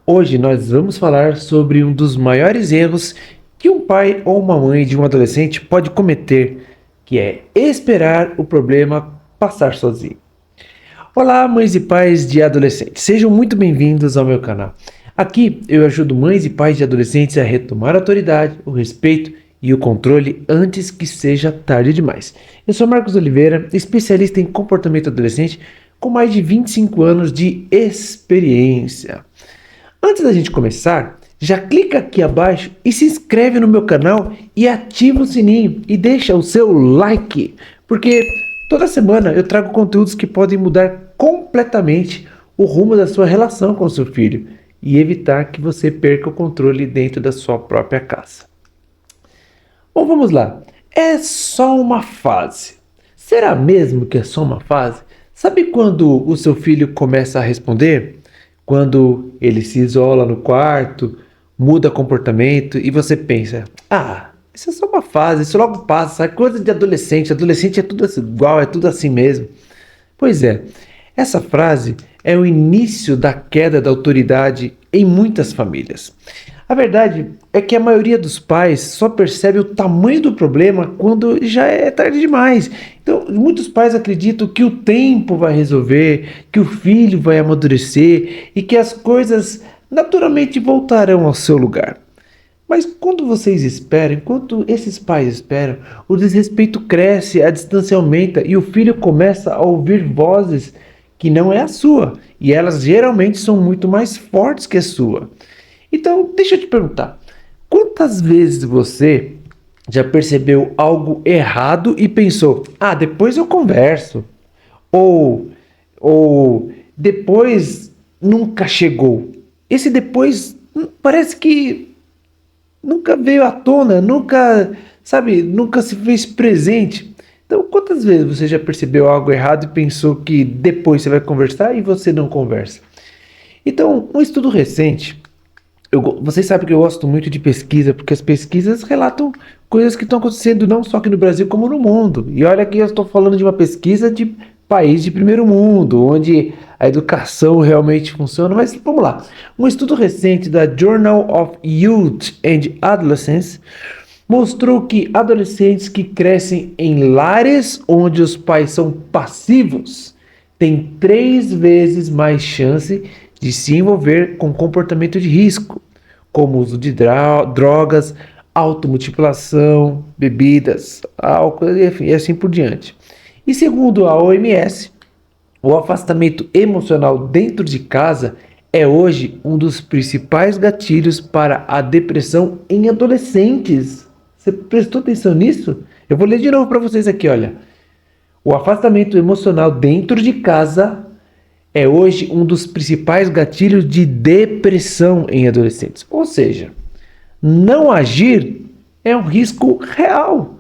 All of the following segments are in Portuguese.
Hoje nós vamos falar sobre um dos maiores erros que um pai ou uma mãe de um adolescente pode cometer, que é esperar o problema passar sozinho. Olá, mães e pais de adolescentes, sejam muito bem-vindos ao meu canal. Aqui eu ajudo mães e pais de adolescentes a retomar a autoridade, o respeito e o controle antes que seja tarde demais. Eu sou Marcos Oliveira, especialista em comportamento adolescente com mais de 25 anos de experiência. Antes da gente começar, já clica aqui abaixo e se inscreve no meu canal e ativa o sininho e deixa o seu like, porque toda semana eu trago conteúdos que podem mudar completamente o rumo da sua relação com o seu filho e evitar que você perca o controle dentro da sua própria casa. Bom, vamos lá. É só uma fase. Será mesmo que é só uma fase? Sabe quando o seu filho começa a responder? Quando ele se isola no quarto, muda comportamento e você pensa: isso é só uma fase, isso logo passa, é coisa de adolescente, adolescente é tudo igual, é tudo assim mesmo. Pois é, essa frase é o início da queda da autoridade em muitas famílias. A verdade é que a maioria dos pais só percebe o tamanho do problema quando já é tarde demais. Então, muitos pais acreditam que o tempo vai resolver, que o filho vai amadurecer e que as coisas naturalmente voltarão ao seu lugar. Mas quando vocês esperam, enquanto esses pais esperam, o desrespeito cresce, a distância aumenta e o filho começa a ouvir vozes que não é a sua, e elas geralmente são muito mais fortes que a sua. Então, deixa eu te perguntar, quantas vezes você já percebeu algo errado e pensou: depois eu converso, ou, ou depois nunca chegou? Esse depois parece que nunca veio à tona, nunca se fez presente. Então, quantas vezes você já percebeu algo errado e pensou que depois você vai conversar e você não conversa? Então, um estudo recente, vocês sabem que eu gosto muito de pesquisa, porque as pesquisas relatam coisas que estão acontecendo não só aqui no Brasil, como no mundo. E olha que eu estou falando de uma pesquisa de país de primeiro mundo, onde a educação realmente funciona. Mas vamos lá. Um estudo recente da Journal of Youth and Adolescence mostrou que adolescentes que crescem em lares onde os pais são passivos têm 3 vezes mais chance de se envolver com comportamento de risco, como uso de drogas, automutilação, bebidas, álcool, enfim, e assim por diante. E segundo a OMS, o afastamento emocional dentro de casa é hoje um dos principais gatilhos para a depressão em adolescentes. Você prestou atenção nisso? Eu vou ler de novo para vocês aqui, olha. O afastamento emocional dentro de casa é hoje um dos principais gatilhos de depressão em adolescentes. Ou seja, não agir é um risco real.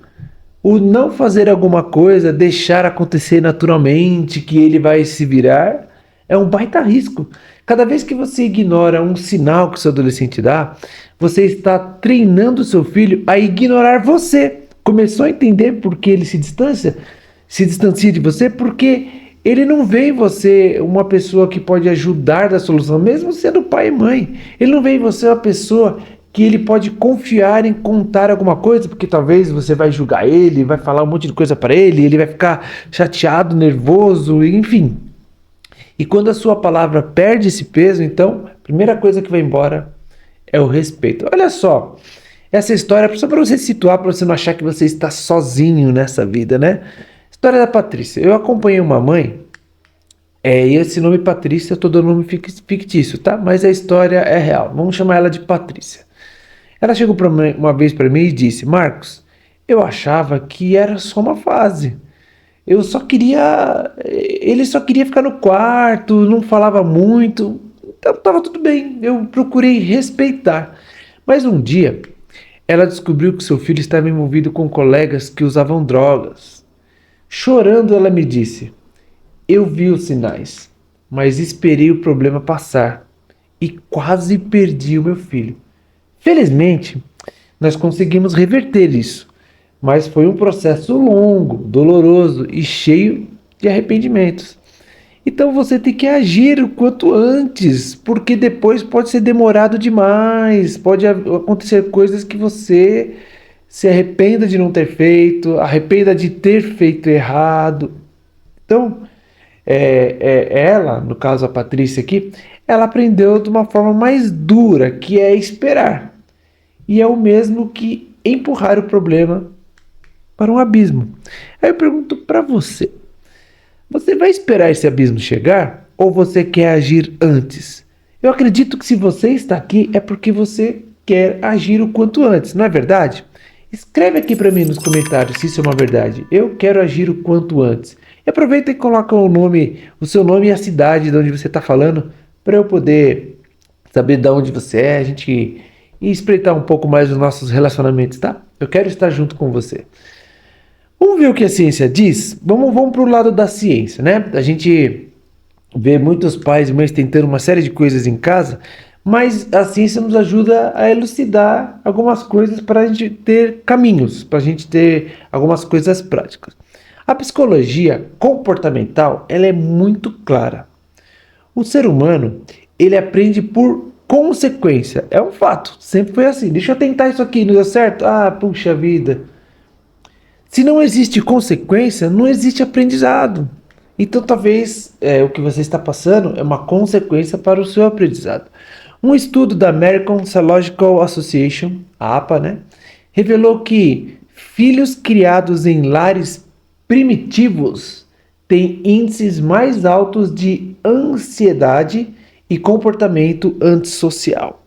O não fazer alguma coisa, deixar acontecer naturalmente, que ele vai se virar, é um baita risco. Cada vez que você ignora um sinal que o seu adolescente dá, você está treinando o seu filho a ignorar você. Começou a entender por que ele se distancia de você? Porque ele não vê em você uma pessoa que pode ajudar da solução, mesmo sendo pai e mãe. Ele não vê em você uma pessoa que ele pode confiar em contar alguma coisa, porque talvez você vai julgar ele, vai falar um monte de coisa para ele, ele vai ficar chateado, nervoso, enfim. E quando a sua palavra perde esse peso, então, a primeira coisa que vai embora é o respeito. Olha só, essa história, só para você se situar, para você não achar que você está sozinho nessa vida, né? História da Patrícia. Eu acompanhei uma mãe, e esse nome Patrícia, eu estou dando nome fictício, tá? Mas a história é real. Vamos chamar ela de Patrícia. Ela chegou uma vez para mim e disse: Marcos, eu achava que era só uma fase. Ele só queria ficar no quarto, não falava muito, então estava tudo bem, eu procurei respeitar. Mas um dia, ela descobriu que seu filho estava envolvido com colegas que usavam drogas. Chorando, ela me disse: eu vi os sinais, mas esperei o problema passar e quase perdi o meu filho. Felizmente, nós conseguimos reverter isso, mas foi um processo longo, doloroso e cheio de arrependimentos. Então você tem que agir o quanto antes, porque depois pode ser demorado demais, pode acontecer coisas que você se arrependa de não ter feito, arrependa de ter feito errado. Então, ela, no caso a Patrícia aqui, ela aprendeu de uma forma mais dura, que é esperar. E é o mesmo que empurrar o problema para um abismo. Aí eu pergunto para você: você vai esperar esse abismo chegar ou você quer agir antes? Eu acredito que se você está aqui é porque você quer agir o quanto antes, não é verdade? Escreve aqui para mim nos comentários se isso é uma verdade. Eu quero agir o quanto antes. E aproveita e coloca o seu nome e a cidade de onde você está falando, para eu poder saber de onde você é, a gente e espreitar um pouco mais os nossos relacionamentos, tá? Eu quero estar junto com você. Vamos ver o que a ciência diz? Vamos para o lado da ciência, né? A gente vê muitos pais e mães tentando uma série de coisas em casa, mas a ciência nos ajuda a elucidar algumas coisas para a gente ter caminhos, para a gente ter algumas coisas práticas. A psicologia comportamental, ela é muito clara. O ser humano, ele aprende por consequência. É um fato, sempre foi assim. Deixa eu tentar isso aqui, não deu certo? Ah, puxa vida. Se não existe consequência, não existe aprendizado. Então, talvez o que você está passando é uma consequência para o seu aprendizado. Um estudo da American Psychological Association, a APA, né, revelou que filhos criados em lares primitivos têm índices mais altos de ansiedade e comportamento antissocial.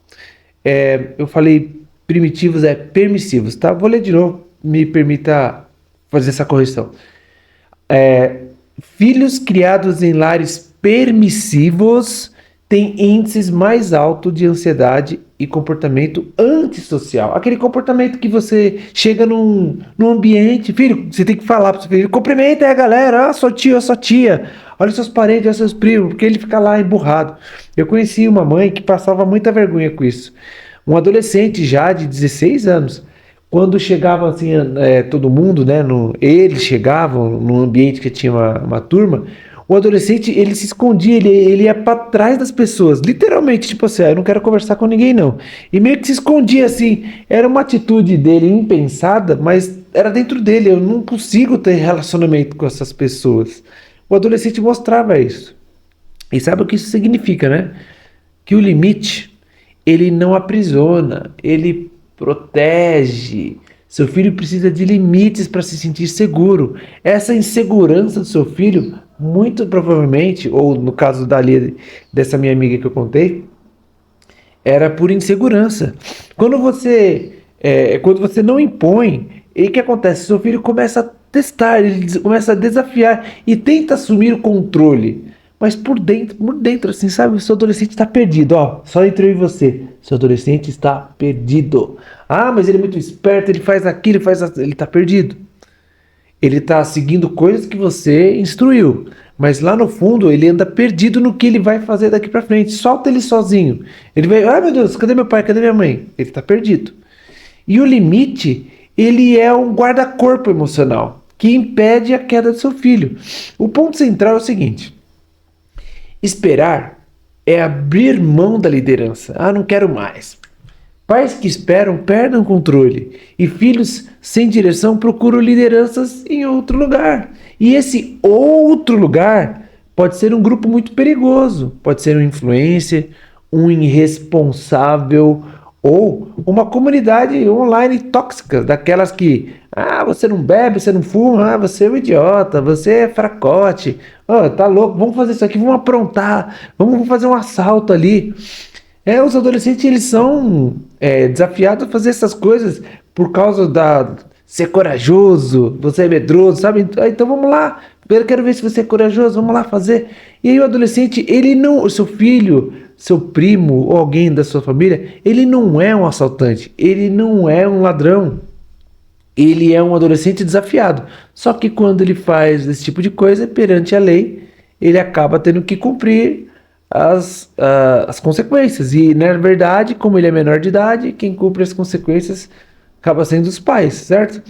Eu falei primitivos, permissivos, tá? Vou ler de novo, me permita fazer essa correção. Filhos criados em lares permissivos têm índices mais altos de ansiedade e comportamento antissocial. Aquele comportamento que você chega num ambiente, filho, você tem que falar para o seu filho, cumprimenta aí a galera, sua tia, olha seus parentes, olha seus primos, porque ele fica lá emburrado. Eu conheci uma mãe que passava muita vergonha com isso. Um adolescente já de 16 anos, quando chegava assim, todo mundo, né, eles chegavam no ambiente que tinha uma turma, o adolescente, ele se escondia, ele ia para trás das pessoas, literalmente, tipo assim, eu não quero conversar com ninguém não. E meio que se escondia assim, era uma atitude dele impensada, mas era dentro dele, eu não consigo ter relacionamento com essas pessoas. O adolescente mostrava isso. E sabe o que isso significa, né? Que o limite, ele não aprisiona, ele protege. Seu filho precisa de limites para se sentir seguro. Essa insegurança do seu filho, muito provavelmente, ou no caso dessa minha amiga que eu contei, era por insegurança. Quando você não impõe, e o que acontece? Seu filho começa a testar, ele começa a desafiar e tenta assumir o controle. Mas por dentro, assim, sabe? O seu adolescente está perdido, ó. Só entre eu e você. Seu adolescente está perdido. Ah, mas ele é muito esperto, ele faz aquilo, ele está perdido. Ele está seguindo coisas que você instruiu. Mas lá no fundo, ele anda perdido no que ele vai fazer daqui para frente. Solta ele sozinho. Ele vai, ai meu Deus, cadê meu pai? Cadê minha mãe? Ele está perdido. E o limite, ele é um guarda-corpo emocional que impede a queda do seu filho. O ponto central é o seguinte: esperar é abrir mão da liderança. Ah, não quero mais. Pais que esperam perdem o controle. E filhos sem direção procuram lideranças em outro lugar. E esse outro lugar pode ser um grupo muito perigoso. Pode ser um influencer, um irresponsável ou uma comunidade online tóxica. Daquelas que, você não bebe, você não fuma, você é um idiota, você é fracote. Tá louco, vamos fazer isso aqui, vamos aprontar, vamos fazer um assalto ali. Os adolescentes, eles são desafiados a fazer essas coisas por causa da ser corajoso, você é medroso, sabe? Então vamos lá, eu quero ver se você é corajoso, vamos lá fazer. E aí o adolescente, ele não, o seu filho, seu primo ou alguém da sua família, ele não é um assaltante, ele não é um ladrão. Ele é um adolescente desafiado. Só que quando ele faz esse tipo de coisa, perante a lei, ele acaba tendo que cumprir as consequências. E, na verdade, como ele é menor de idade, quem cumpre as consequências acaba sendo os pais, certo?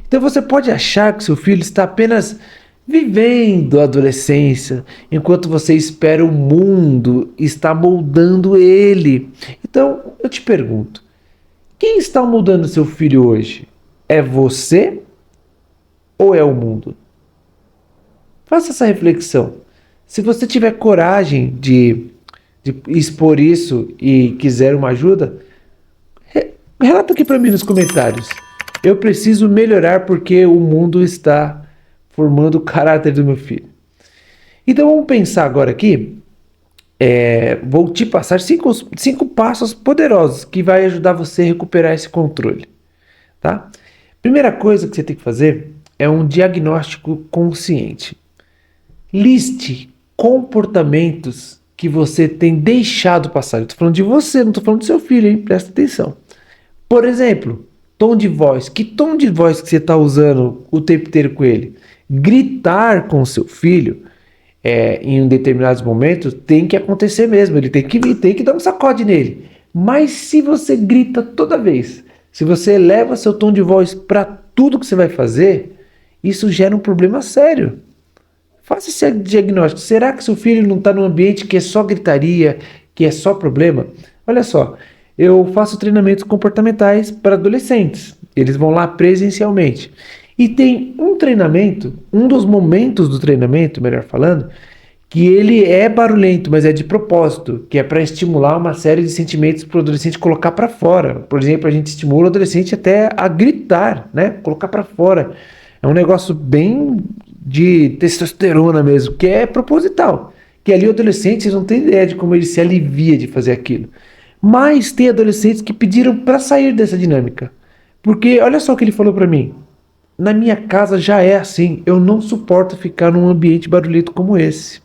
Então você pode achar que seu filho está apenas vivendo a adolescência, enquanto você espera o mundo estar moldando ele. Então, eu te pergunto, quem está moldando seu filho hoje? É você ou é o mundo? Faça essa reflexão. Se você tiver coragem de expor isso e quiser uma ajuda, relata aqui para mim nos comentários. Eu preciso melhorar porque o mundo está formando o caráter do meu filho. Então vamos pensar agora aqui. Vou te passar cinco passos poderosos que vai ajudar você a recuperar esse controle. Tá? Primeira coisa que você tem que fazer é um diagnóstico consciente. Liste comportamentos que você tem deixado passar. Eu estou falando de você, não estou falando do seu filho, hein? Presta atenção. Por exemplo, tom de voz. Que tom de voz que você está usando o tempo inteiro com ele? Gritar com o seu filho em determinados momentos tem que acontecer mesmo. Ele tem que dar um sacode nele. Mas se você grita toda vez, se você eleva seu tom de voz para tudo que você vai fazer, isso gera um problema sério. Faça esse diagnóstico. Será que seu filho não está num ambiente que é só gritaria, que é só problema? Olha só, eu faço treinamentos comportamentais para adolescentes. Eles vão lá presencialmente. E tem um treinamento, um dos momentos do treinamento, melhor falando, que ele é barulhento, mas é de propósito, que é para estimular uma série de sentimentos para o adolescente colocar para fora. Por exemplo, a gente estimula o adolescente até a gritar, né? Colocar para fora. É um negócio bem de testosterona mesmo, que é proposital. Que ali o adolescente, vocês não têm ideia de como ele se alivia de fazer aquilo. Mas tem adolescentes que pediram para sair dessa dinâmica. Porque olha só o que ele falou para mim. Na minha casa já é assim, eu não suporto ficar num ambiente barulhento como esse.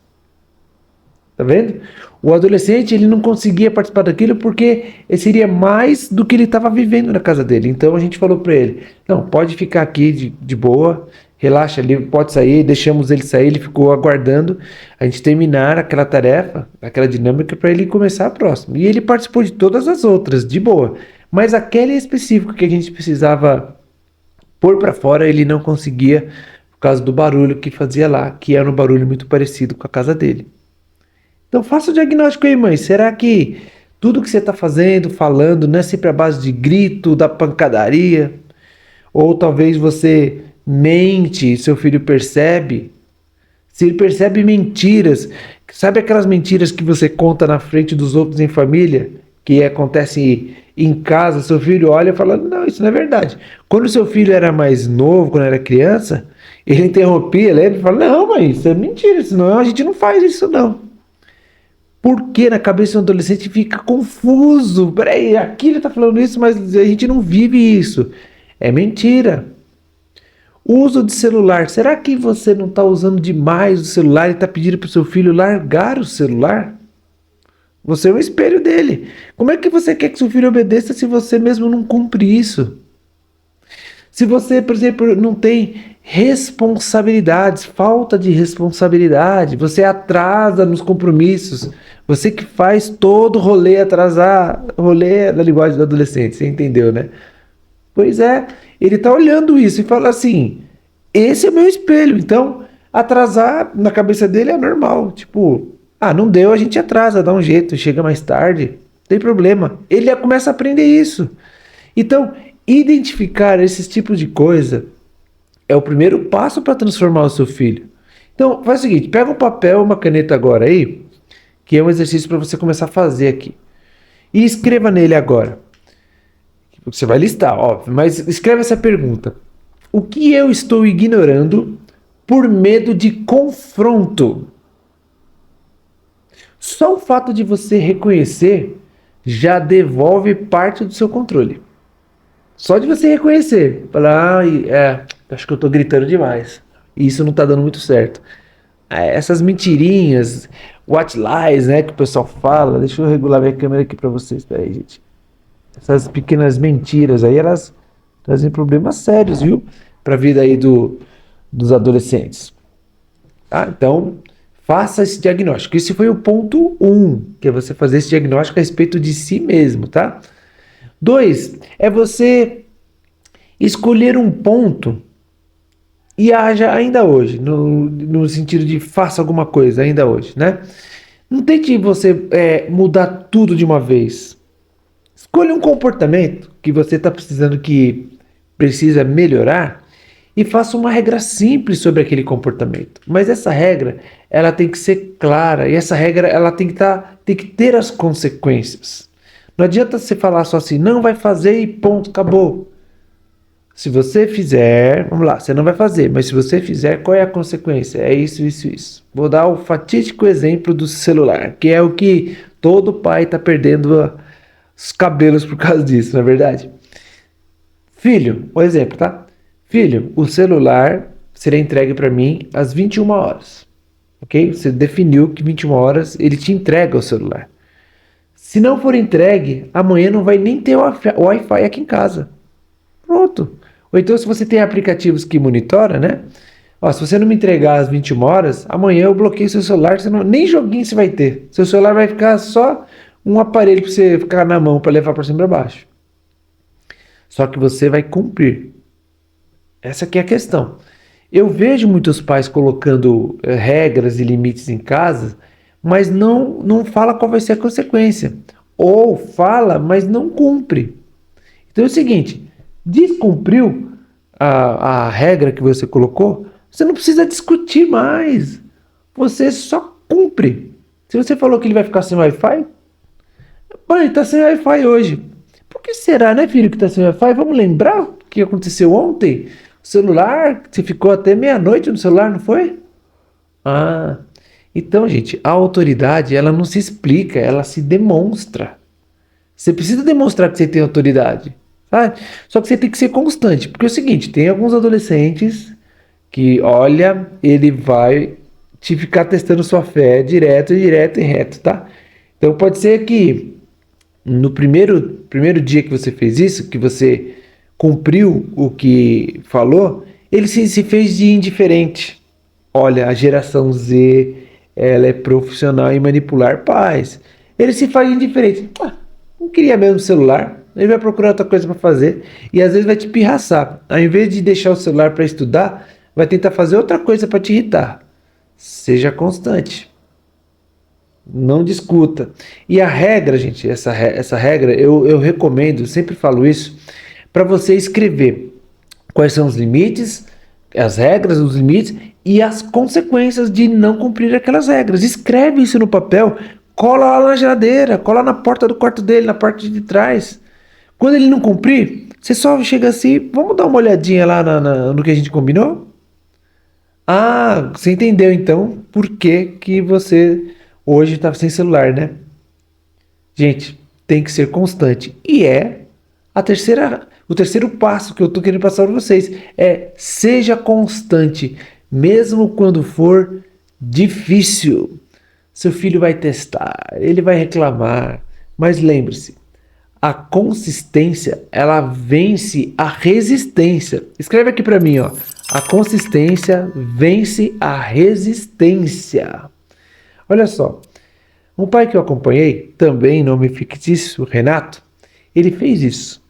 Tá vendo? O adolescente ele não conseguia participar daquilo porque seria mais do que ele estava vivendo na casa dele. Então a gente falou para ele, não, pode ficar aqui de boa, relaxa ali, pode sair, deixamos ele sair, ele ficou aguardando a gente terminar aquela tarefa, aquela dinâmica para ele começar a próxima. E ele participou de todas as outras, de boa. Mas aquele específico que a gente precisava pôr para fora, ele não conseguia por causa do barulho que fazia lá, que era um barulho muito parecido com a casa dele. Então faça o diagnóstico aí, mãe. Será que tudo que você está fazendo, falando, não é sempre a base de grito, da pancadaria? Ou talvez você mente, seu filho percebe? Se ele percebe mentiras, sabe aquelas mentiras que você conta na frente dos outros em família? Que acontece em casa, seu filho olha e fala, não, isso não é verdade. Quando seu filho era mais novo, quando era criança, ele interrompia, lembra? E fala, não, mãe, isso é mentira, senão a gente não faz isso não. Porque na cabeça do adolescente fica confuso. Peraí, aqui ele está falando isso, mas a gente não vive isso. É mentira. Uso de celular. Será que você não está usando demais o celular e está pedindo para o seu filho largar o celular? Você é o espelho dele. Como é que você quer que seu filho obedeça se você mesmo não cumpre isso? Se você, por exemplo, não tem responsabilidades, falta de responsabilidade, você atrasa nos compromissos, você que faz todo o rolê atrasar, rolê da linguagem do adolescente, você entendeu, né? Pois é, ele tá olhando isso e fala assim, esse é meu espelho, então atrasar na cabeça dele é normal, tipo, não deu, a gente atrasa, dá um jeito, chega mais tarde, não tem problema. Ele começa a aprender isso. Então, identificar esses tipos de coisa é o primeiro passo para transformar o seu filho. Então, faz o seguinte, pega um papel, uma caneta agora aí, que é um exercício para você começar a fazer aqui. E escreva nele agora. Você vai listar, óbvio, mas escreve essa pergunta. O que eu estou ignorando por medo de confronto? Só o fato de você reconhecer já devolve parte do seu controle. Só de você reconhecer, falar, acho que eu tô gritando demais. E isso não tá dando muito certo. Essas mentirinhas, white lies, né, que o pessoal fala. Deixa eu regular minha câmera aqui pra vocês. Espera aí, gente. Essas pequenas mentiras aí, elas trazem problemas sérios, viu? Pra vida aí dos adolescentes. Tá? Então, faça esse diagnóstico. Esse foi o ponto 1, que é você fazer esse diagnóstico a respeito de si mesmo, tá? 2, é você escolher um ponto e haja ainda hoje, no sentido de faça alguma coisa ainda hoje, né? Não tente você mudar tudo de uma vez. Escolha um comportamento que você está precisando que precisa melhorar e faça uma regra simples sobre aquele comportamento. Mas essa regra, ela tem que ser clara e essa regra ela tem que ter as consequências. Não adianta você falar só assim, não vai fazer e ponto, acabou. Se você fizer, vamos lá, você não vai fazer, mas se você fizer, qual é a consequência? É isso, isso, isso. Vou dar o fatídico exemplo do celular, que é o que todo pai está perdendo os cabelos por causa disso, não é verdade? Filho, um exemplo, tá? Filho, o celular será entregue para mim às 21 horas, ok? Você definiu que 21 horas ele te entrega o celular. Se não for entregue, amanhã não vai nem ter Wi-Fi aqui em casa. Pronto. Ou então, se você tem aplicativos que monitora, né? Ó, se você não me entregar às 21 horas, amanhã eu bloqueio seu celular, nem joguinho você vai ter. Seu celular vai ficar só um aparelho para você ficar na mão para levar para cima e para baixo. Só que você vai cumprir. Essa aqui é a questão. Eu vejo muitos pais colocando regras e limites em casa, mas não fala qual vai ser a consequência. Ou fala, mas não cumpre. Então é o seguinte, descumpriu a regra que você colocou, você não precisa discutir mais. Você só cumpre. Se você falou que ele vai ficar sem Wi-Fi, pai, ele está sem Wi-Fi hoje. Por que será, né, filho, que está sem Wi-Fi? Vamos lembrar o que aconteceu ontem? O celular, você ficou até meia-noite no celular, não foi? Ah, então, gente, a autoridade, ela não se explica, ela se demonstra. Você precisa demonstrar que você tem autoridade. Sabe? Só que você tem que ser constante. Porque é o seguinte, tem alguns adolescentes que, olha, ele vai te ficar testando sua fé direto e reto, tá? Então pode ser que no primeiro dia que você fez isso, que você cumpriu o que falou, ele se fez de indiferente. Olha, a geração Z, ela é profissional em manipular pais. Ele se faz de indiferente. Ah, não queria mesmo celular. Ele vai procurar outra coisa para fazer e às vezes vai te pirraçar. Ao invés de deixar o celular para estudar, vai tentar fazer outra coisa para te irritar. Seja constante. Não discuta. E a regra, gente, essa regra, eu recomendo, sempre falo isso, para você escrever quais são os limites, as regras, os limites e as consequências de não cumprir aquelas regras. Escreve isso no papel, cola lá na geladeira, cola na porta do quarto dele, na parte de trás. Quando ele não cumprir, você só chega assim, vamos dar uma olhadinha lá no que a gente combinou? Ah, você entendeu então por que você hoje está sem celular, né? Gente, tem que ser constante. E o terceiro passo que eu estou querendo passar para vocês é seja constante, mesmo quando for difícil. Seu filho vai testar, ele vai reclamar, mas lembre-se, a consistência, ela vence a resistência. Escreve aqui para mim, ó. A consistência vence a resistência. Olha só. Um pai que eu acompanhei, também nome fictício, Renato, ele fez isso.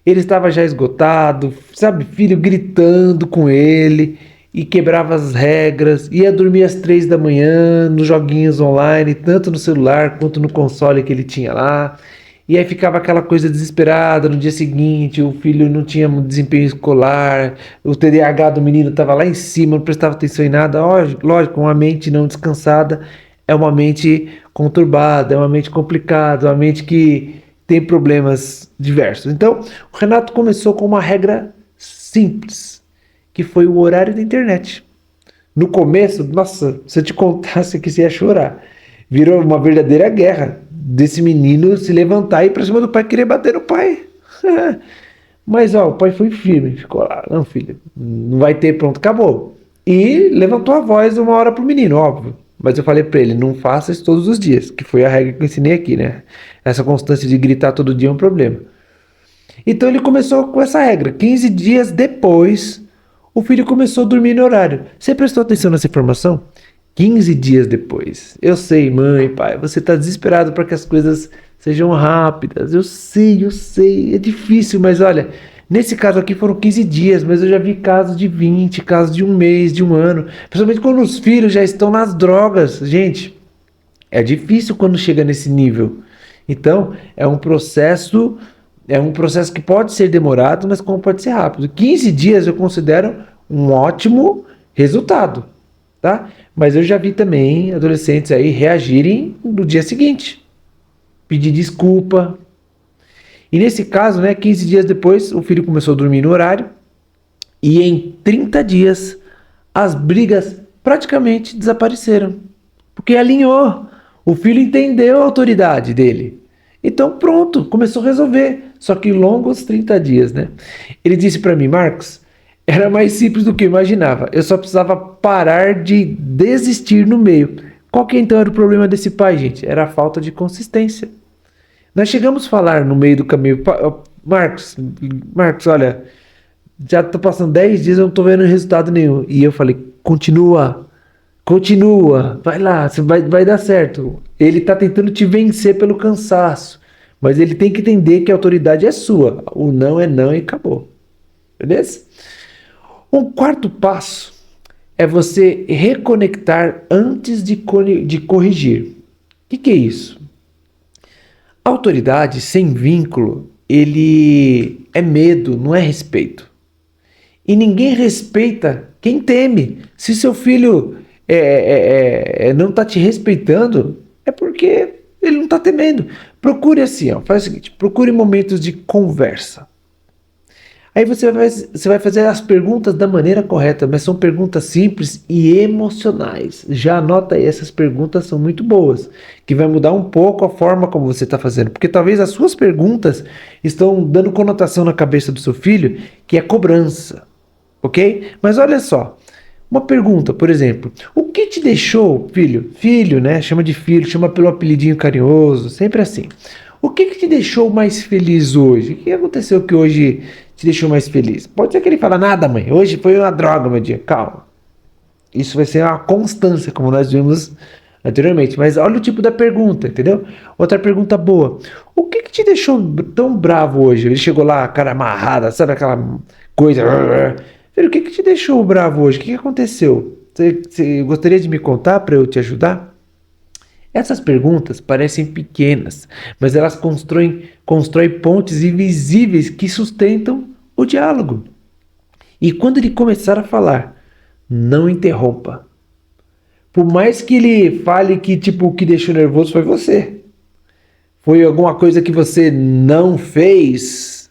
Ele estava já esgotado, sabe, filho gritando com ele e quebrava as regras, ia dormir às 3 da manhã nos joguinhos online, tanto no celular quanto no console que ele tinha lá. E aí ficava aquela coisa desesperada no dia seguinte, o filho não tinha desempenho escolar, o TDAH do menino estava lá em cima, não prestava atenção em nada. Lógico, uma mente não descansada é uma mente conturbada, é uma mente complicada, uma mente que tem problemas diversos. Então, o Renato começou com uma regra simples, que foi o horário da internet. No começo, nossa, se eu te contasse aqui, você ia chorar. Virou uma verdadeira guerra desse menino se levantar e ir pra cima do pai, querer bater no pai. Mas ó, o pai foi firme, ficou lá, não filho, não vai ter, pronto, acabou. E levantou a voz uma hora pro menino, óbvio. Mas eu falei pra ele, não faça isso todos os dias, que foi a regra que eu ensinei aqui, né? Essa constância de gritar todo dia é um problema. Então ele começou com essa regra. 15 dias depois, o filho começou a dormir no horário. Você prestou atenção nessa informação? 15 dias depois. Eu sei, mãe, pai, você está desesperado para que as coisas sejam rápidas. Eu sei, é difícil, mas olha, Nesse caso aqui foram 15 dias, mas eu já vi casos de 20, casos de um mês, de um ano. Principalmente quando os filhos já estão nas drogas. Gente, é difícil quando chega nesse nível. Então, é um processo que pode ser demorado, mas como pode ser rápido. 15 dias eu considero um ótimo resultado, tá? Mas eu já vi também adolescentes aí reagirem no dia seguinte, pedir desculpa. E nesse caso, né, 15 dias depois, o filho começou a dormir no horário e em 30 dias as brigas praticamente desapareceram. Porque alinhou. O filho entendeu a autoridade dele. Então pronto, começou a resolver. Só que longos 30 dias, né? Ele disse para mim, Marcos, era mais simples do que eu imaginava. Eu só precisava parar de desistir no meio. Qual que então era o problema desse pai, gente? Era a falta de consistência. Nós chegamos a falar no meio do caminho, Marcos, olha, já tô passando 10 dias, eu não tô vendo resultado nenhum. E eu falei, continua, vai lá, vai dar certo. Ele tá tentando te vencer pelo cansaço, mas ele tem que entender que a autoridade é sua. O não é não e acabou. Beleza? Um quarto passo é você reconectar antes de corrigir. O que é isso? Autoridade sem vínculo, ele é medo, não é respeito. E ninguém respeita quem teme. Se seu filho não está te respeitando, é porque ele não está temendo. Procure assim, ó, faz o seguinte, procure momentos de conversa. Aí você vai fazer as perguntas da maneira correta, mas são perguntas simples e emocionais. Já anota aí, essas perguntas são muito boas, que vai mudar um pouco a forma como você está fazendo. Porque talvez as suas perguntas estão dando conotação na cabeça do seu filho, que é cobrança, ok? Mas olha só, uma pergunta, por exemplo, o que te deixou, filho, né? Chama de filho, chama pelo apelidinho carinhoso, sempre assim. O que te deixou mais feliz hoje? O que aconteceu que hoje te deixou mais feliz? Pode ser que ele fale, nada, mãe, hoje foi uma droga, meu dia. Calma. Isso vai ser uma constância, como nós vimos anteriormente. Mas olha o tipo da pergunta, entendeu? Outra pergunta boa. O que te deixou tão bravo hoje? Ele chegou lá, cara amarrada, sabe aquela coisa... Filho, o que te deixou bravo hoje? O que aconteceu? Você gostaria de me contar para eu te ajudar? Essas perguntas parecem pequenas, mas elas constroem pontes invisíveis que sustentam o diálogo. E quando ele começar a falar, não interrompa. Por mais que ele fale que o que deixou nervoso foi você. Foi alguma coisa que você não fez,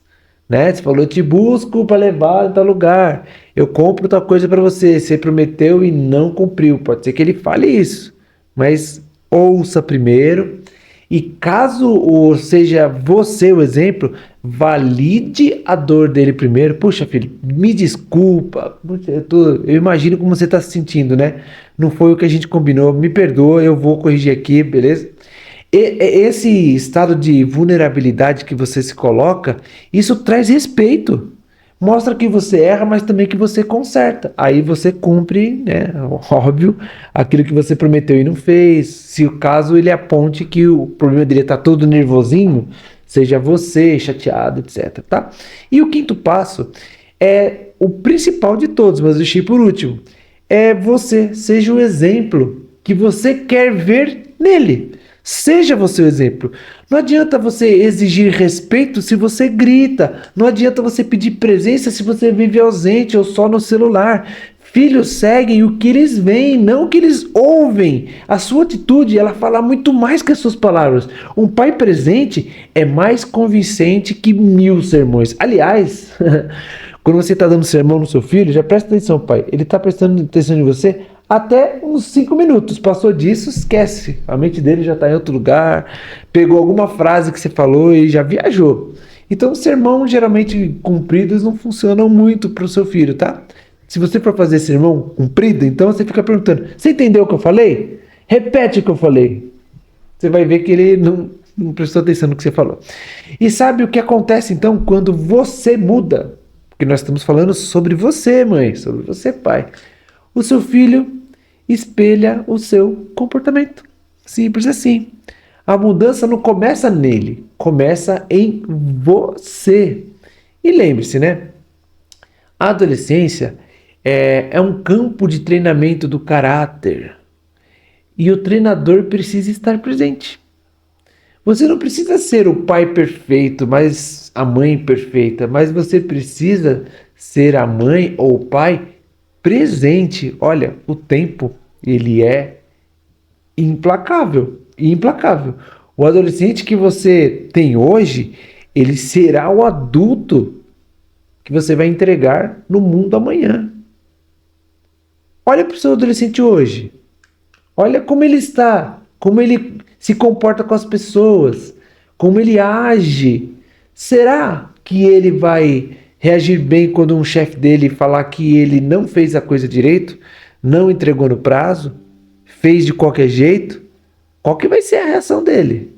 né? Você falou, eu te busco para levar em tal lugar. Eu compro tal coisa para você. Você prometeu e não cumpriu. Pode ser que ele fale isso, mas ouça primeiro e caso seja você o exemplo, valide a dor dele primeiro. Puxa, filho, me desculpa, eu imagino como você está se sentindo, né? Não foi o que a gente combinou, me perdoa, eu vou corrigir aqui, beleza? Esse estado de vulnerabilidade que você se coloca, isso traz respeito. Mostra que você erra, mas também que você conserta. Aí você cumpre, né, óbvio, aquilo que você prometeu e não fez. Se o caso ele aponte que o problema dele está todo nervosinho, seja você chateado, etc. Tá? E o quinto passo é o principal de todos, mas eu deixei por último. É você, seja o exemplo que você quer ver nele. Seja você o exemplo. Não adianta você exigir respeito se você grita. Não adianta você pedir presença se você vive ausente ou só no celular. Filhos seguem o que eles veem, não o que eles ouvem. A sua atitude, ela fala muito mais que as suas palavras. Um pai presente é mais convincente que 1000 sermões. Aliás, quando você está dando sermão no seu filho, já presta atenção, pai. Ele está prestando atenção em você até uns 5 minutos. Passou disso, esquece. A mente dele já está em outro lugar, pegou alguma frase que você falou e já viajou. Então, sermão geralmente compridos não funcionam muito para o seu filho, tá? Se você for fazer sermão comprido, então você fica perguntando, você entendeu o que eu falei? Repete o que eu falei. Você vai ver que ele não prestou atenção no que você falou. E sabe o que acontece então quando você muda? Porque nós estamos falando sobre você, mãe, sobre você, pai. O seu filho espelha o seu comportamento. Simples assim. A mudança não começa nele, começa em você. E lembre-se, né? A adolescência é um campo de treinamento do caráter e o treinador precisa estar presente. Você não precisa ser o pai perfeito, mas a mãe perfeita, mas você precisa ser a mãe ou o pai presente. Olha, o tempo, ele é implacável, implacável. O adolescente que você tem hoje, ele será o adulto que você vai entregar no mundo amanhã. Olha para o seu adolescente hoje. Olha como ele está, como ele se comporta com as pessoas, como ele age. Será que ele vai reagir bem quando um chefe dele falar que ele não fez a coisa direito, não entregou no prazo, fez de qualquer jeito? Qual que vai ser a reação dele?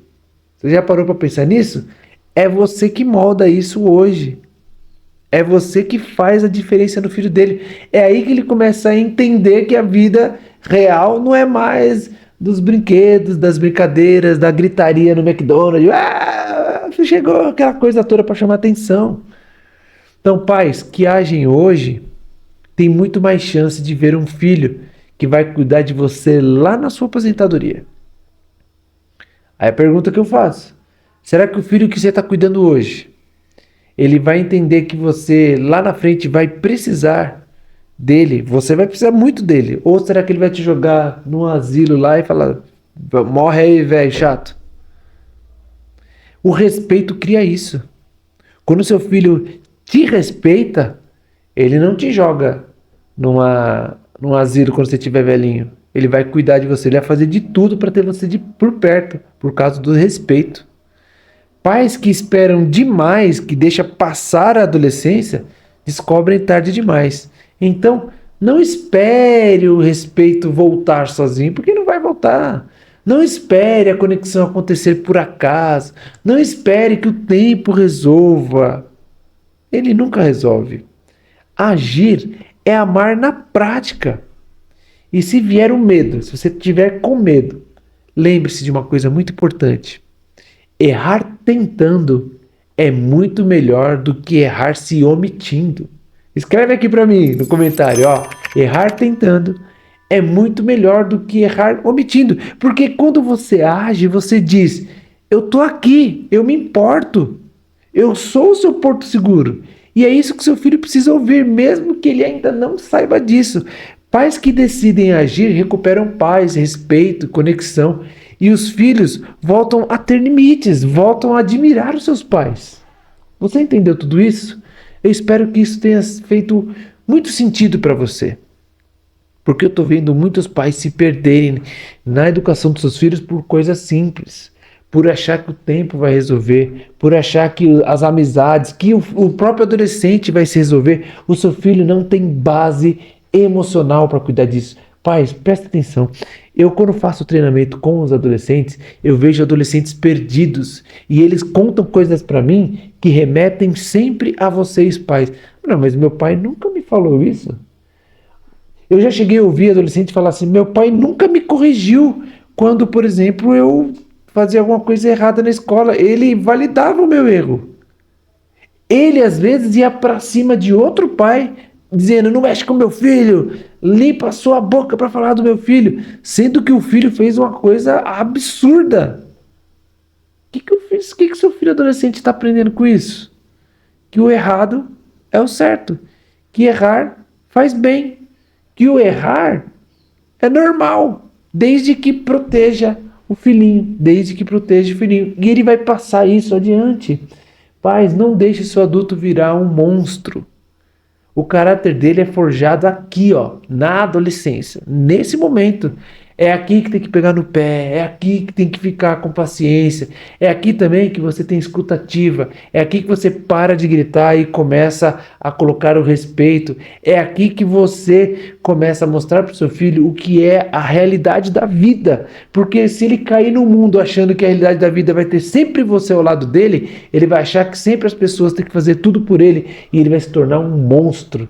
Você já parou para pensar nisso? É você que molda isso hoje. É você que faz a diferença no filho dele. É aí que ele começa a entender que a vida real não é mais dos brinquedos, das brincadeiras, da gritaria no McDonald's. Ah, chegou aquela coisa toda para chamar atenção. Então, pais que agem hoje têm muito mais chance de ver um filho que vai cuidar de você lá na sua aposentadoria. Aí a pergunta que eu faço: será que o filho que você está cuidando hoje, ele vai entender que você lá na frente vai precisar dele? Você vai precisar muito dele. Ou será que ele vai te jogar num asilo lá e falar: morre aí, velho chato? O respeito cria isso. Quando seu filho te respeita, ele não te joga num asilo quando você estiver velhinho. Ele vai cuidar de você, ele vai fazer de tudo para ter você por perto, por causa do respeito. Pais que esperam demais, que deixam passar a adolescência, descobrem tarde demais. Então, não espere o respeito voltar sozinho, porque não vai voltar. Não espere a conexão acontecer por acaso. Não espere que o tempo resolva. Ele nunca resolve. Agir é amar na prática. E se vier o medo, se você tiver com medo, lembre-se de uma coisa muito importante. Errar tentando é muito melhor do que errar se omitindo. Escreve aqui para mim no comentário, ó. Errar tentando é muito melhor do que errar omitindo. Porque quando você age, você diz: eu tô aqui, eu me importo. Eu sou o seu porto seguro. E é isso que seu filho precisa ouvir, mesmo que ele ainda não saiba disso. Pais que decidem agir recuperam paz, respeito, conexão. E os filhos voltam a ter limites, voltam a admirar os seus pais. Você entendeu tudo isso? Eu espero que isso tenha feito muito sentido para você. Porque eu estou vendo muitos pais se perderem na educação dos seus filhos por coisas simples. Por achar que o tempo vai resolver, por achar que as amizades, que o próprio adolescente vai se resolver. O seu filho não tem base emocional para cuidar disso. Pais, presta atenção. Eu, quando faço treinamento com os adolescentes, eu vejo adolescentes perdidos e eles contam coisas para mim que remetem sempre a vocês, pais. Não, mas meu pai nunca me falou isso. Eu já cheguei a ouvir adolescente falar assim: meu pai nunca me corrigiu quando, por exemplo, eu fazia alguma coisa errada na escola. Ele validava o meu erro. Ele, às vezes, ia para cima de outro pai, dizendo: não mexe com meu filho, limpa a sua boca para falar do meu filho, sendo que o filho fez uma coisa absurda. O que seu filho adolescente está aprendendo com isso? Que o errado é o certo, que errar faz bem, que o errar é normal, desde que proteja o filhinho, desde que proteja o filhinho, e ele vai passar isso adiante. Pais, não deixe seu adulto virar um monstro. O caráter dele é forjado aqui, ó, na adolescência, nesse momento. É aqui que tem que pegar no pé, é aqui que tem que ficar com paciência, é aqui também que você tem escutativa, é aqui que você para de gritar e começa a colocar o respeito, é aqui que você começa a mostrar para o seu filho o que é a realidade da vida, porque se ele cair no mundo achando que a realidade da vida vai ter sempre você ao lado dele, ele vai achar que sempre as pessoas têm que fazer tudo por ele e ele vai se tornar um monstro,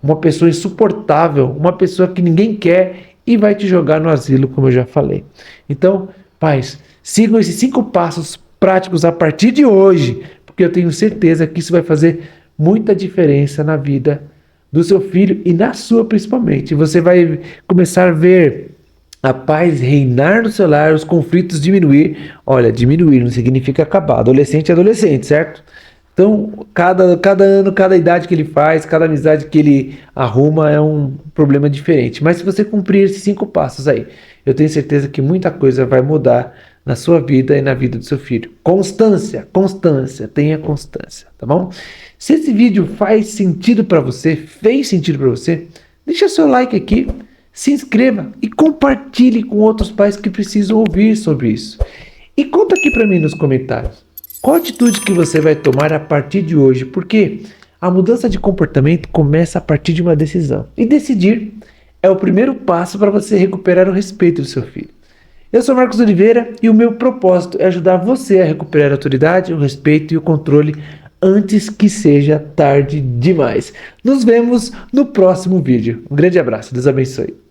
uma pessoa insuportável, uma pessoa que ninguém quer e vai te jogar no asilo, como eu já falei. Então, pais, sigam esses 5 passos práticos a partir de hoje, porque eu tenho certeza que isso vai fazer muita diferença na vida do seu filho e na sua principalmente. Você vai começar a ver a paz reinar no seu lar, os conflitos diminuir. Olha, diminuir não significa acabar. Adolescente é adolescente, certo? Então, cada ano, cada idade que ele faz, cada amizade que ele arruma é um problema diferente. Mas se você cumprir esses 5 passos aí, eu tenho certeza que muita coisa vai mudar na sua vida e na vida do seu filho. Constância, constância, tenha constância, tá bom? Se esse vídeo faz sentido para você, fez sentido para você, deixa seu like aqui, se inscreva e compartilhe com outros pais que precisam ouvir sobre isso. E conta aqui para mim nos comentários. Qual atitude que você vai tomar a partir de hoje? Porque a mudança de comportamento começa a partir de uma decisão. E decidir é o primeiro passo para você recuperar o respeito do seu filho. Eu sou Marcos Oliveira e o meu propósito é ajudar você a recuperar a autoridade, o respeito e o controle antes que seja tarde demais. Nos vemos no próximo vídeo. Um grande abraço, Deus abençoe.